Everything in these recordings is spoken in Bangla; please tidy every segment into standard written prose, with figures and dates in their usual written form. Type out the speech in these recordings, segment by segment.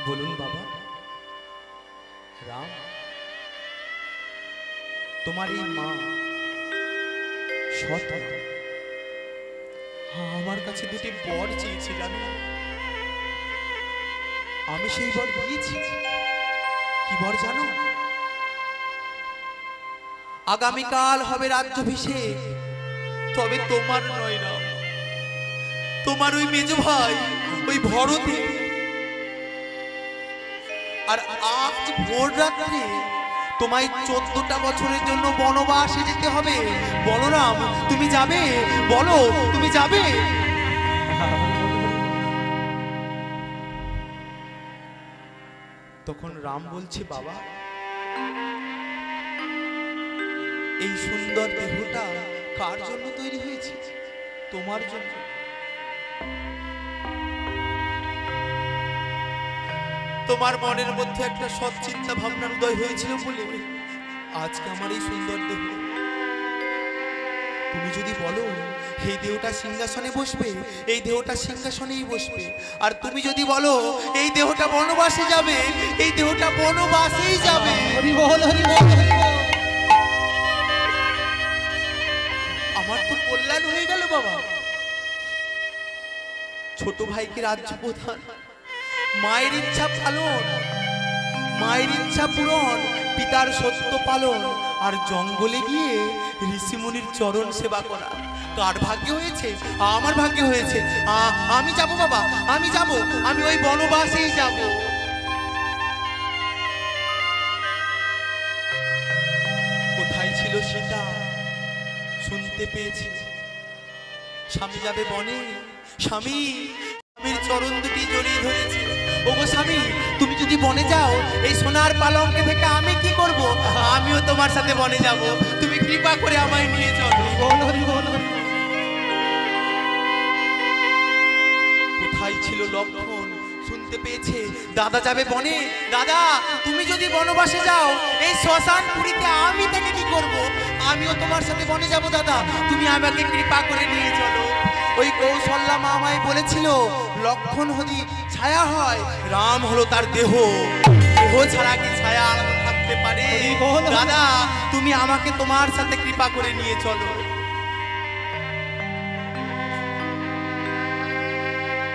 বলুন বাবা। রাম, তোমার এই মা সৎ মা আমার কাছে দুটি বর চেয়েছে জানো। আমি সেই বর দিয়েছি। কি বর জানো? আগামীকাল হবে রাজ্যাভিষেক, তবে তোমার নয় রাম, তোমার ওই মেজ ভাই ওই ভরতে। আর আজ ভোর রাত্রে তোমায় 14টা বছরের জন্য বনবাসে যেতে হবে। বলো রাম, তুমি যাবে? বলো, তুমি যাবে? তখন রাম বলছে, বাবা, এই সুন্দর দেহটা কার জন্য তৈরি হয়েছে? তোমার জন্য। তোমার মনের মধ্যে একটা সৎ চিন্তা ভাবনার উদয় হয়েছিল বলে আজকে আমার এই সুন্দর দেহ। তুমি যদি বলো এই দেহটা সিংহাসনে বসবে, এই দেহটা সিংহাসনেই বসবে। আর তুমি যদি বলো এই দেহটা বনবাসে যাবে, এই দেহটা বনবাসেই যাবে। আমার তো কল্যাণ হয়ে গেল বাবা। ছোট ভাইকে রাজ্য প্রধান, মায়ের ইচ্ছা পালন, মায়ের ইচ্ছা পূরণ, পিতার সত্য পালন, আর জঙ্গলে গিয়ে ঋষিমুনির চরণ সেবা করা। কার ভাগ্যে হয়েছে? আমার ভাগ্যে হয়েছে। আমি যাব বাবা, আমি যাব, আমি ওই বনবাসেই যাব। কোথায় ছিল সীতা? শুনতে পেয়েছি স্বামী যাবে বনে। স্বামী, স্বামীর চরণ দুটি জড়িয়ে ধরেছে। ওগো স্বামী, তুমি যদি বনে যাও, এই সোনার পালঙ্কে থেকে আমি কি করব? আমিও তোমার সাথে বনে যাব। তুমি কৃপা করে আমায় নিয়ে চলো। কোথায় ছিল লক্ষণ? শুনতে পেয়েছে দাদা যাবে বনে। দাদা, তুমি যদি বনবাসে যাও, এই শ্মশান পুরীতে আমি থেকে কি করব? আমিও তোমার সাথে বনে যাব। দাদা, তুমি আমাকে কৃপা করে নিয়ে চলো। ওই কৌশল্যা মা আমায় বলেছিল লক্ষণ যদি ছায়া হয়, রাম হলো তার দেহ। দেহ ছাড়া কি ছায়া থাকতে পারে? দাদা, তুমি আমাকে তোমার সাথে কৃপা করে নিয়ে চলো।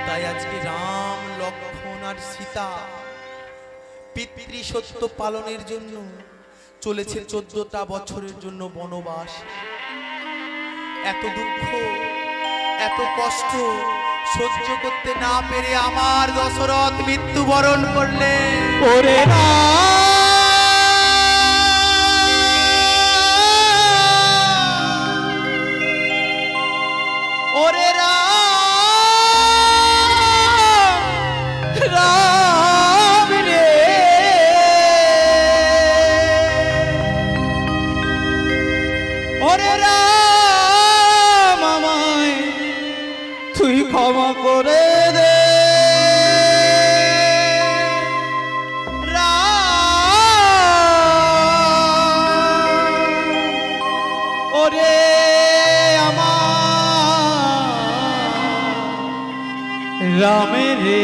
তাই আজকে রাম, লক্ষণ আর সীতা পিতৃ সত্য পালনের জন্য চলেছে 14টা বছরের জন্য বনবাস। এত দুঃখ, এত কষ্ট সহ্য করতে না পেরে আমার দশরথ মৃত্যুবরণ করলে। ওরে ওরে রাম রে, ওরে রাম, আমায় তুই ক্ষমা করে দে। রাম, ওরে আমার রামে রে।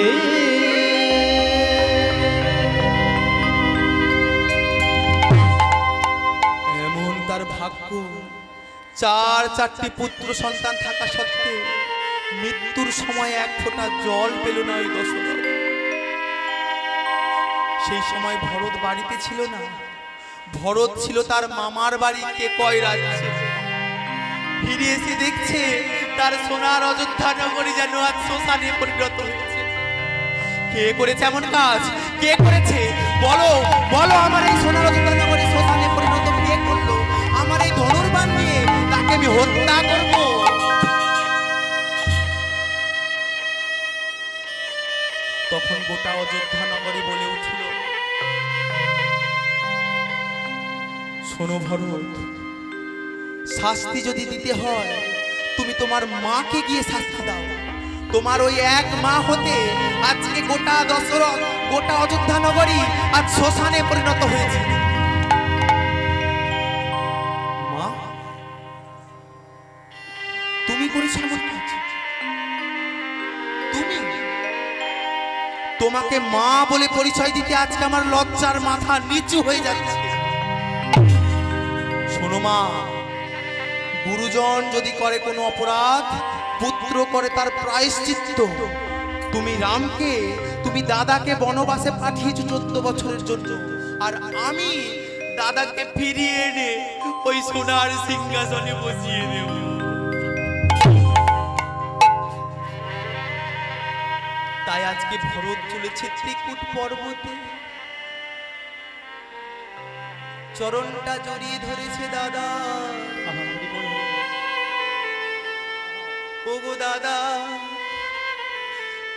এমন তার ভাগ্য, 4টি পুত্র সন্তান থাকা সত্ত্বেও মৃত্যুর সময় এক ফোঁটা জল পেল না ওই দশরথ। সেই সময় ভরত বাড়িতে ছিল না। ভরত ছিল তার মামার বাড়ি কেকয় রাজ্যে। ফিরে এসে দেখছে তার সোনার অযোধ্যা নগরী যেন আজ শ্মশানে পরিণত হয়েছে। কে করেছে এমন কাজ? কে করেছে? বলো, বলো, আমার এই সোনার অযোধ্যা নগরী শ্মশানে পরিণত কে করলো? আমার এই ধনুর্বাণ নিয়ে তাকে আমি হত্যা করব। তখন গোটা অযোধ্যা নগরী বলে উঠল, শোনো ভরত, শাস্তি যদি দিতে হয় তুমি তোমার মাকে গিয়ে শাস্তি দাও। তোমার ওই এক মা হতে আজকে গোটা দশরথ, গোটা অযোধ্যা নগরী আজ শ্মশানে পরিণত হয়েছে। মা, তুমি করেছো এমন কাজ? তুমি তোমাকে মা বলে পরিচয় দিতে আজকে আমার লজ্জার মাথা নিচু হয়ে যাচ্ছে। শোনো মা, গুরুজন যদি করে কোনো অপরাধ, পুত্র করে তার প্রায়শ্চিত্ত। তুমি রামকে, তুমি দাদাকে বনবাসে পাঠিয়েছো 14 বছরের জন্য, আর আমি দাদাকে ফিরিয়ে এনে ওই সোনার সিংহাসনে বসিয়ে দেব। তাই আজকে ভরত চলেছে ত্রিকুট পর্বতে, চরণটা জড়িয়ে ধরেছে দাদা। ওগো দাদা,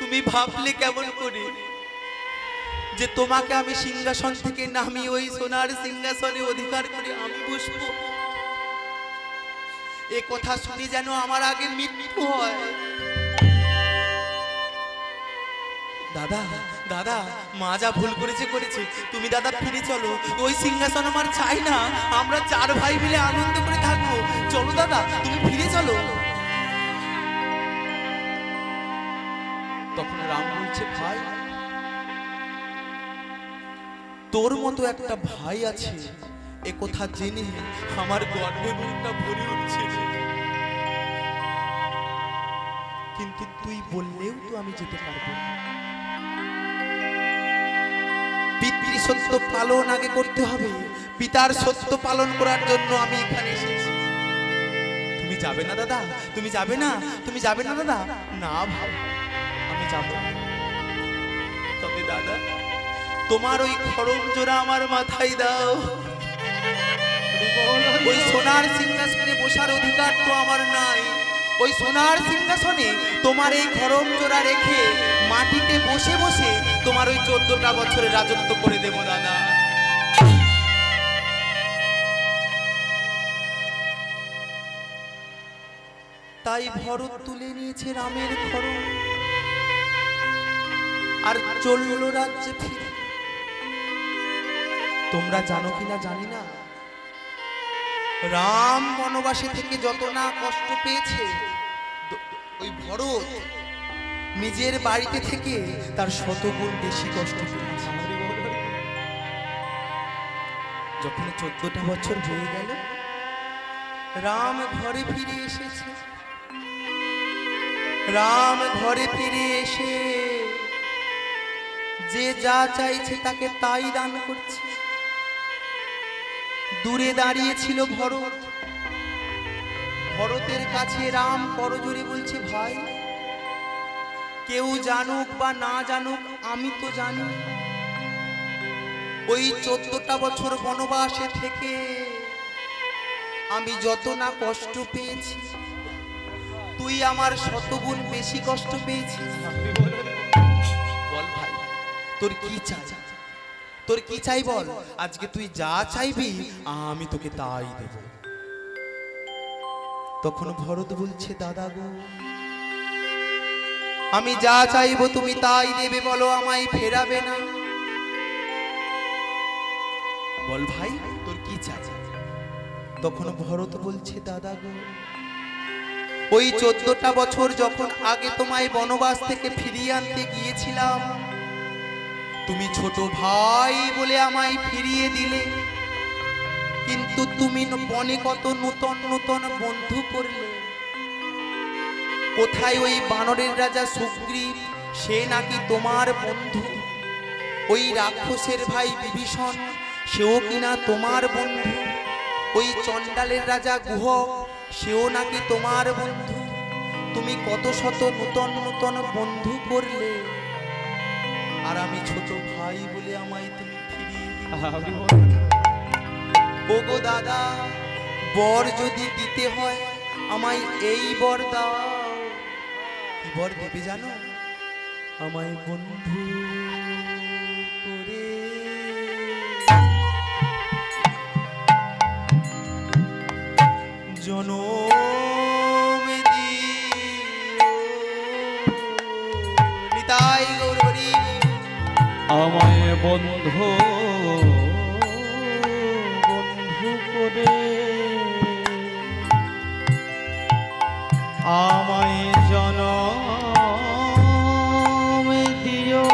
তুমি ভাবলে কেমন করে যে তোমাকে আমি সিংহাসন থেকে নামিয়ে ওই সোনার সিংহাসনে অধিকার করে আমি বসবো? এ কথা শুনে যেন আমার আগে মৃত্যু হয়। দাদা দাদা, মা যা ভুল করেছে করেছে, তুমি দাদা ফিরে চলো। ওই সিংহাসন আমার চাই না, আমরা 4 ভাই মিলে আনন্দ করে থাকবো। চলো দাদা, তুমি ফিরে চলো। তখন রাম বলছে, ভাই, তোর মতো একটা ভাই আছে এ কথা জেনে আমার গর্বে বুকটা ভরে উঠছে। কিন্তু তুই বললেও তো আমি যেতে পারবো না। পিতৃ সত্য পালন আগে করতে হবে, পিতার সত্য পালন করার জন্য আমি এখানে এসেছি। তুমি যাবে না দাদা? তুমি যাবে না? তুমি যাবে না দাদা? না ভাই, আমি যাব না। তবে দাদা, তোমার ওই খড়ম জোড়া আমার মাথায় দাও। ওই সোনার সিংহাসনে বসার অধিকার তো আমার নাই। ওই সোনার সিংহাসনে তোমার এই খড়ম জোড়া রেখে মাটিতে বসে বসে তোমার ওই 14টা বছরের রাজত্ব করে দেব দাদা। তাই ভরত তুলে নিয়েছে রামের খড়ম আর চলল রাজ্যে ফিরে। তোমরা জানো কিনা জানি না, রাম বনবাসে থেকে যত না কষ্ট পেয়েছে, ওই ভরত নিজের বাড়িতে থেকে তার 100 গুণ বেশি কষ্ট পেয়েছে। যখন 14টা বছর হয়ে গেল, রাম ঘরে ফিরে এসেছে। রাম ঘরে ফিরে এসে যে যা চাইছে তাকে তাই দান করছে। দূরে দাঁড়িয়ে ছিল ভরত। ভরতের কাছে রাম করজোড়ে বলছে, ভাই, কেউ জানুক বা না জানুক আমি তো জানি, ওই 14টা বছর বনবাসে থেকে আমি যত না কষ্ট পেয়েছি, তুই আমার 100 গুণ বেশি কষ্ট পেয়েছিস। বল ভাই, তোর কি চাই? তোর কি চাই বল? আজকে তুই যা চাইবি আমি তোকে তাই দেব। তখন ভরত বলছে, দাদা গো, আমি যা চাইবো তুমি তাই দেবে, বলো আমায় ফেরাবে না। বল ভাই, তোর কি চাই? তখন ভরত বলছে, দাদা গো, ওই 14টা বছর যখন আগে তোমায় বনবাস থেকে ফিরিয়ে আনতে গিয়েছিলাম, তুমি ছোট ভাই বলে আমায় ফিরিয়ে দিলে, কিন্তু তুমি বনে কত নূতন নূতন বন্ধু করলে। কোথায় ওই বানরের রাজা সুগ্রীব, সে নাকি তোমার বন্ধু। ওই রাক্ষসের ভাই বিভীষণ, সেও কিনা তোমার বন্ধু। ওই চণ্ডালের রাজা গুহ, সেও নাকি তোমার বন্ধু। তুমি কত শত নূতন নূতন বন্ধু করলে, আর আমি ছোট ভাই বলে আমায় তুমি ফিরিয়ে দিলে। ওগো দাদা, বর যদি দিতে হয় আমায় এই বর দাও। কি বর দেবে জানো? আমায় বন্ধু করে জনম দিও। নিতাই গৌর হরি। আমায় বন্ধু করে আমায় জনম দিও।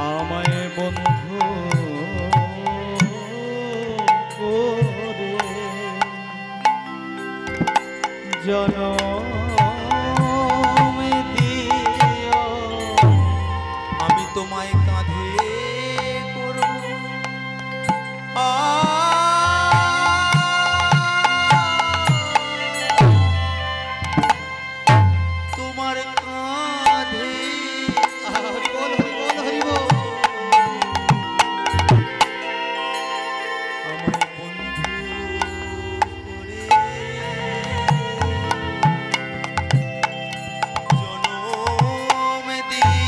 আমায় বন্ধু করে জনম দিও। আমি তোমায় কাঁধে করব তোমার কাঁধে। হরি বল হরি বল হরি বল। আমার বন্ধু করে জনম দিও।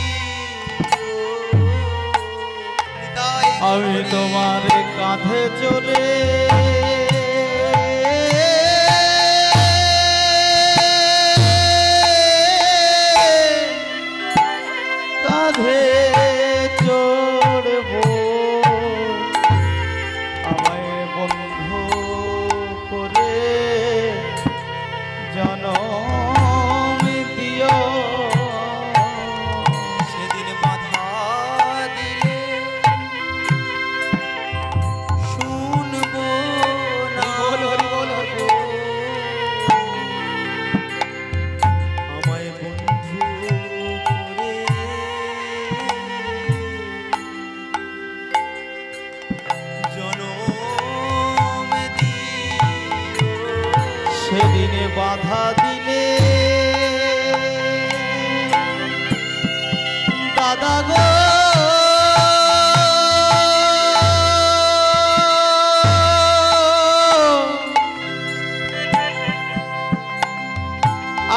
নিতাই আমি গৌরী। তোমার কাঁধে চলে কাঁধে চড়বো, আমায় বন্ধু করে জনম দিও। সেদিন বাধা দিলে শুনবো না। আমায় বন্ধু করে জনম দিও। সেদিনে বাধা দিলে দাদা গো,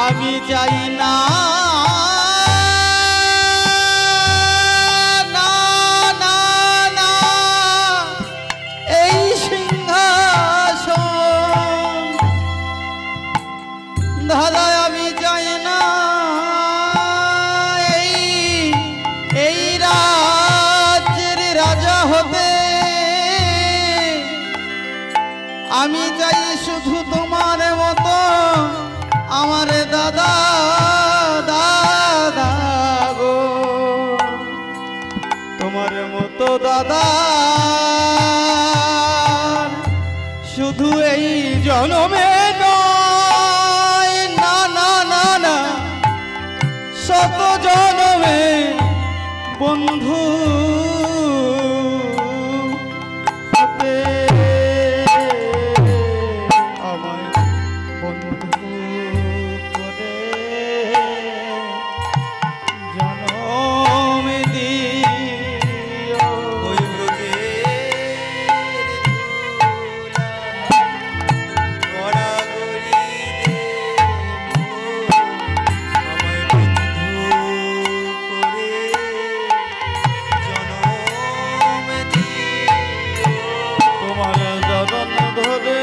আমি চাই না না না না এই সিংহাসন, দাদা আমি চাই না এই রাজ্যের রাজা হতে। আমি চাই শুধু তোমার মতো আমার দাদা দাদা গো, তোমার মতো দাদা শুধু এই জনমে নয়, না না না না শত জনমে বন্ধু হতে। আমায় বন্ধু করে জনম দিও। ওই ব্রজের ধুলা গড়াগড়ি দেব। আমায় বন্ধু করে জনম দিও। তোমার জগন ধরে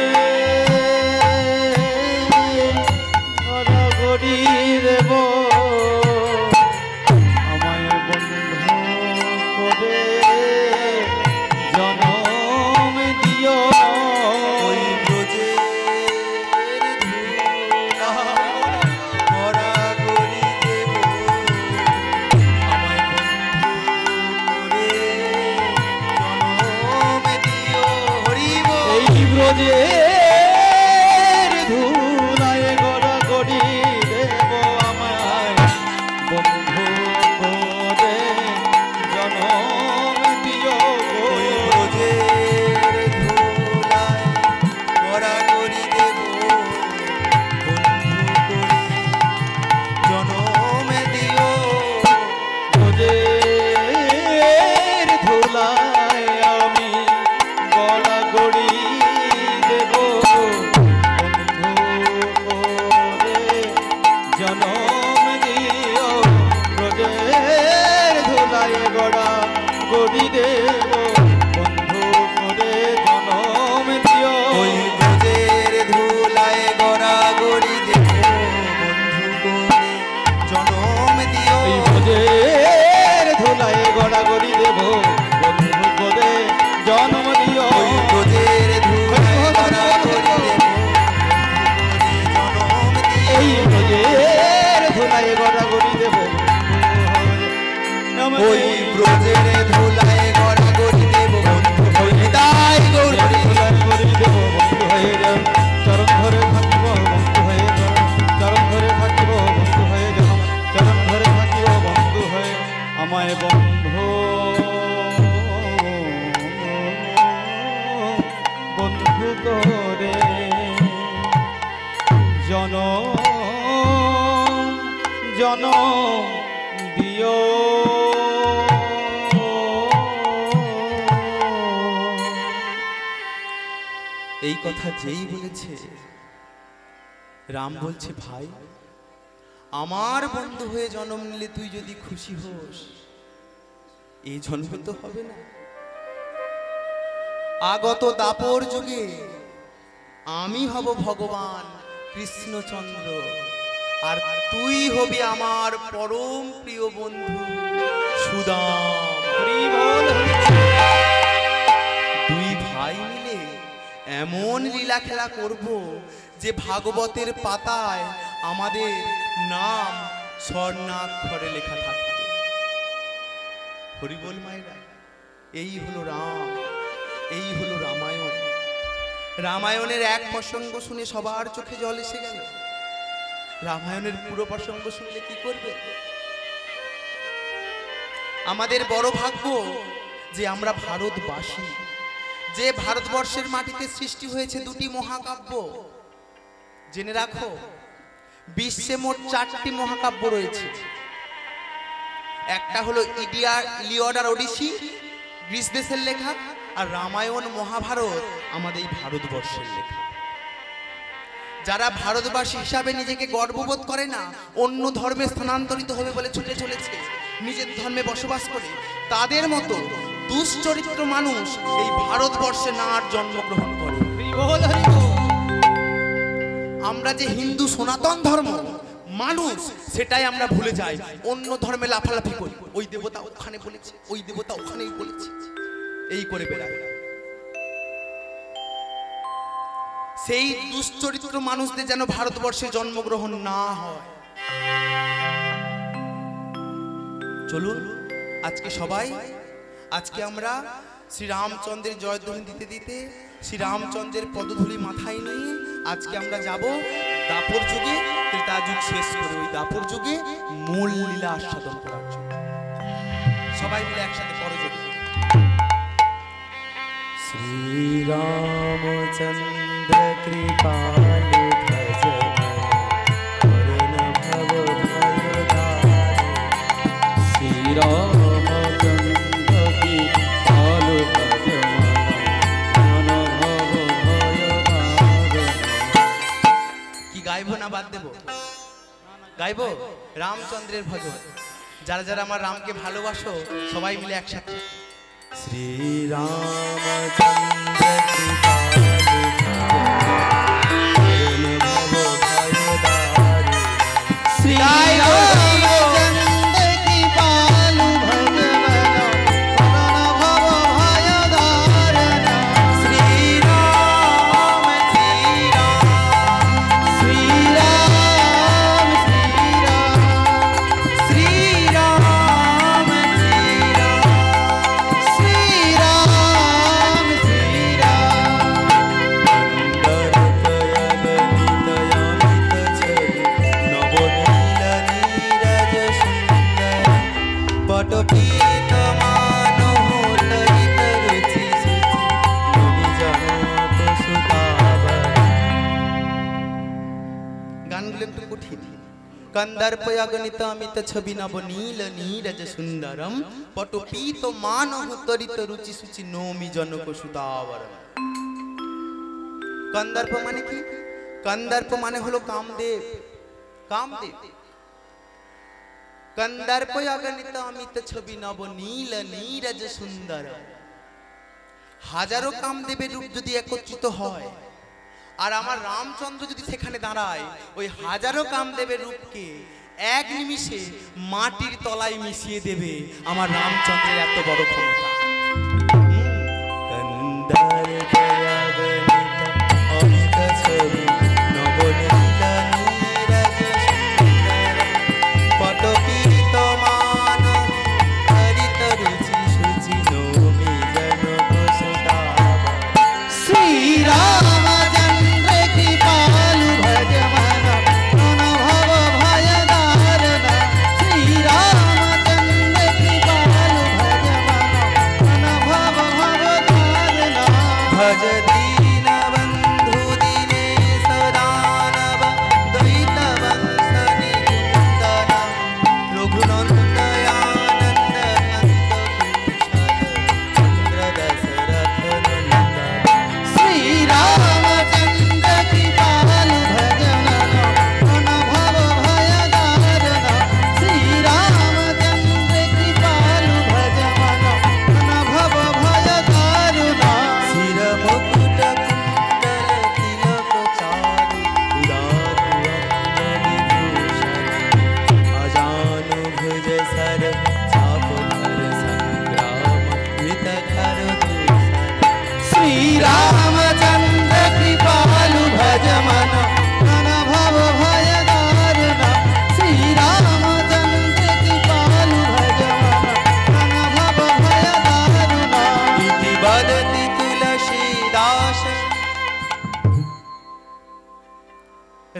গড়ি দেব। আমায় বন্ধু করে জনম দিও। ওই ব্রজের ধুলা গড়াগড়ি দেব। আমায় বন্ধু করে জনম দিও। হরি বল। এই ব্রজের ধুলায় গড়াগড়ি দেব। আমায় বন্ধু করে জনম দিও। ওই ব্রজের ধুলায় গড়াগড়ি দেব। বন্ধু করে জনম দিও। ব্রজের ধুলায় আমি গড়াগড়ি দেব। বন্ধু করে জনম দিও। ব্রজের ধুলায় গড়াগড়ি দেব। বন্ধু করে জনম দিও। ওই ব্রজের ধুলায় গড়াগড়ি দেব। বন্ধু করে জনম দিও। এই ব্রজের ধুলায় গড়াগড়ি দেব। বন্ধু করে জন্ম দিও। ওই ব্রজের ধুলায় গড়াগড়ি দেব। বন্ধু করে জনম দিও। এই ব্রজের ধুলায় গড়াগড়ি দেব। ওই ব্রজের ধুলায় গড়াগড়ি দেব বন্ধু হয়ে তাই গৌর হরি। ধুলায় গড়ি দেব বন্ধু হয়ে যাও, চরণ ধরে থাকিব বন্ধু হয়ে যাও, চরণ ধরে থাকিব বন্ধু হয়ে যাও, চরণ ধরে থাকিব বন্ধু হয়ে আমায় বন্ধু বন্ধু করে জন জন দিও। এই কথা যেই বলেছে রাম বলছে, ভাই আমার বন্ধু হয়ে জন্ম নিলে তুই যদি খুশি হোস, এই জন্ম তো হবে না, আগত দাপর যুগে আমি হব ভগবান কৃষ্ণচন্দ্র, আর তুই হবি আমার পরম প্রিয় বন্ধু সুদাম। হরি বল হরি দুই ভাই মিলে এমন লীলা খেলা করব যে ভাগবতের পাতায় আমাদের নাম স্বর্ণাক্ষরে লেখা থাকবে। হরি বল মায়েরা, এই হলো রাম, এই হলো রামায়ণ। রামায়ণের এক প্রসঙ্গ শুনে সবার চোখে জল এসে গেল। রামায়ণের পুরো প্রসঙ্গ শুনলে কি করবে? আমাদের বড় ভাগ্য যে আমরা ভারতবাসী, যে ভারতবর্ষের মাটিতে সৃষ্টি হয়েছে দুটি মহাকাব্য। জেনে রাখো, বিশ্বে মোট 4টি মহাকাব্য রয়েছে। একটা হলো ইলিয়াড আর ওডিসি, গ্রিস দেশের লেখা, আর রামায়ণ মহাভারত আমাদের এই ভারতবর্ষের লেখা। যারা ভারতবাসী হিসাবে নিজেকে গর্ববোধ করে না, অন্য ধর্মে স্থানান্তরিত হবে বলে ছুটে চলেছে, নিজের ধর্মে বসবাস করে, তাদের মতো দুশ্চরিত্র মানুষ এই ভারতবর্ষে না আর জন্মগ্রহণ করে। বল হরি বল। আমরা যে হিন্দু সনাতন ধর্ম মানুষ, সেটাই আমরা ভুলে যাই, অন্য ধর্মে লাফালাফি করি। ওই দেবতা ওখানে বলেছে, ওই দেবতা ওখানেই বলেছে, এই করে বেড়ায়। সেই দুশ্চরিত্র মানুষদের যেন ভারতবর্ষে জন্মগ্রহণ না হয়। চলুন আজকে আমরা শ্রীরামচন্দ্রের জয়ধ্বনি দিতে দিতে, শ্রীরামচন্দ্রের পদধূলি মাথায় নিয়ে আজকে আমরা যাব দাপর যুগে, ত্রেতা যুগ শেষ করে ওই দাপর যুগে মূল লীলা আস্বাদন করার জন্য। সবাই মিলে একসাথে পড়ে যাবে। শ্রীরামচন্দ্র কৃপালু ভজন করুণ ভব ভয়দার। শ্রীরামচন্দ্র কি আলো ভজন মন ভব ভয়দার। কি গাইবো না বাদ দেবো? গাইবো রামচন্দ্রের ভজন। যারা যারা আমার রামকে ভালোবাসো সবাই মিলে একসাথে। শ্রীরামচন্দ্র কৃপালু ভজন করুণ ভব ভয়দার। শ্রীরামচন্দ্র কি পালু ভগবান করুণ ভব ভয়দার। শ্রীরাম শ্রীরাম শ্রীরাম শ্রীরাম শ্রীরাম শ্রীরাম শ্রীরাম कंदर्पयगणित अमित छवि नव नील नीरज सुंदरम पटुपीत मानव तरित रुचि सुचि नौमि जनक सुतावरम। कंदर्प माने की? कंदर्प माने हलो कामदेव। कामदेव कंदर्पयगणित अमित छवि नव नील नीरज सुंदरम। হাজারো কামদেবের রূপ যদি একত্রিত হয় আর আমার রামচন্দ্র যদি সেখানে দাঁড়ায়, ওই হাজারো কামদেবের রূপকে এক নিমিষে মাটির তলায় মিশিয়ে দেবে আমার রামচন্দ্রের এত বড় ক্ষমতা।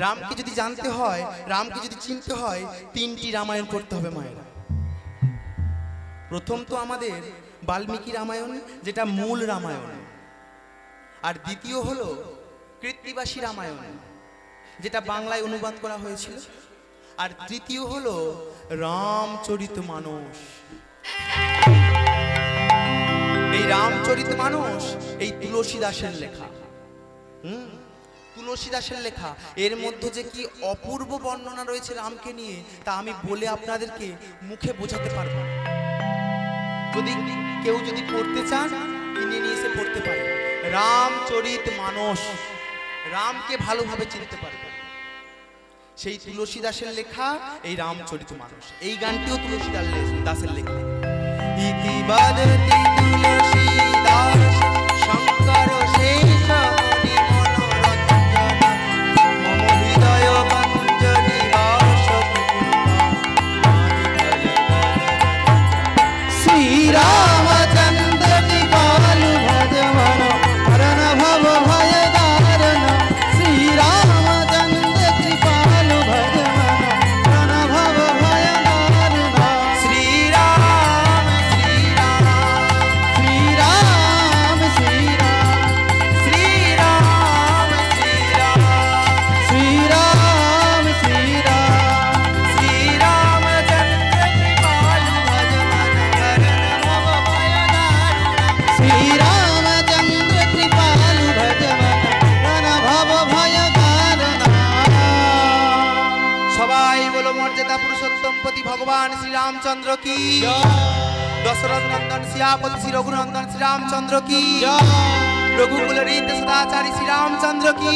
রামকে যদি জানতে হয়, রামকে যদি চিনতে হয়, 3টি রামায়ণ পড়তে হবে মায়েরা। প্রথম তো আমাদের বাল্মীকি রামায়ণ, যেটা মূল রামায়ণ। আর দ্বিতীয় হলো কৃত্তিবাসী রামায়ণ, যেটা বাংলায় অনুবাদ করা হয়েছিল। আর তৃতীয় হলো রামচরিতমানস। এই রামচরিতমানস এই তুলসীদাসের লেখা। তুলসীদাসের লেখা। এর মধ্যে যে কি অপূর্ব বর্ণনা রয়েছে রামকে নিয়ে, তা আমি বলে আপনাদেরকে মুখে বোঝাতে পারবো না। যদি কেউ যদি পড়তে চান, কিনে নিয়ে এসে পড়তে পারে। রামচরিতমানস, রামকে ভালোভাবে চিনতে পারবে। সেই তুলসীদাসের লেখা এই রামচরিতমানস। এই গানটিও তুলসীদাসের লেখা। ইতি বাদতি তুলসীদাস শঙ্কর শেষ মুনি মনোরঞ্জন মম হৃদয় মঞ্জনি বাসতি শ্রীরামচন্দ্র কৃপালু ভজমন হরণ ভব ভয় দারণ শ্রীরামচন্দ্র কৃপালু ভজমন হরণ ভব ভয় দারণ শ্রীরাম শ্রীরাম শ্রীরাম শ্রীরাম শ্রীরাম শ্রীরাম শ্রীরাম শ্রীরাম শ্রীরামচন্দ্র কৃপালু ভজমন হরণ ভব ভয় দারুণ শ্রীরামচন্দ্র কৃপালু ভজমন হরণ ভব ভয় দারণ। সবাই বলো মর্যাদা পুরুষোত্তম পতি ভগবান শ্রী রামচন্দ্র কি, দশরথ নন্দন সিয়াপতি শ্রী রঘুনন্দন শ্রী রামচন্দ্র কি, রঘুকুল রীত সদাচারী শ্রী রামচন্দ্র কি।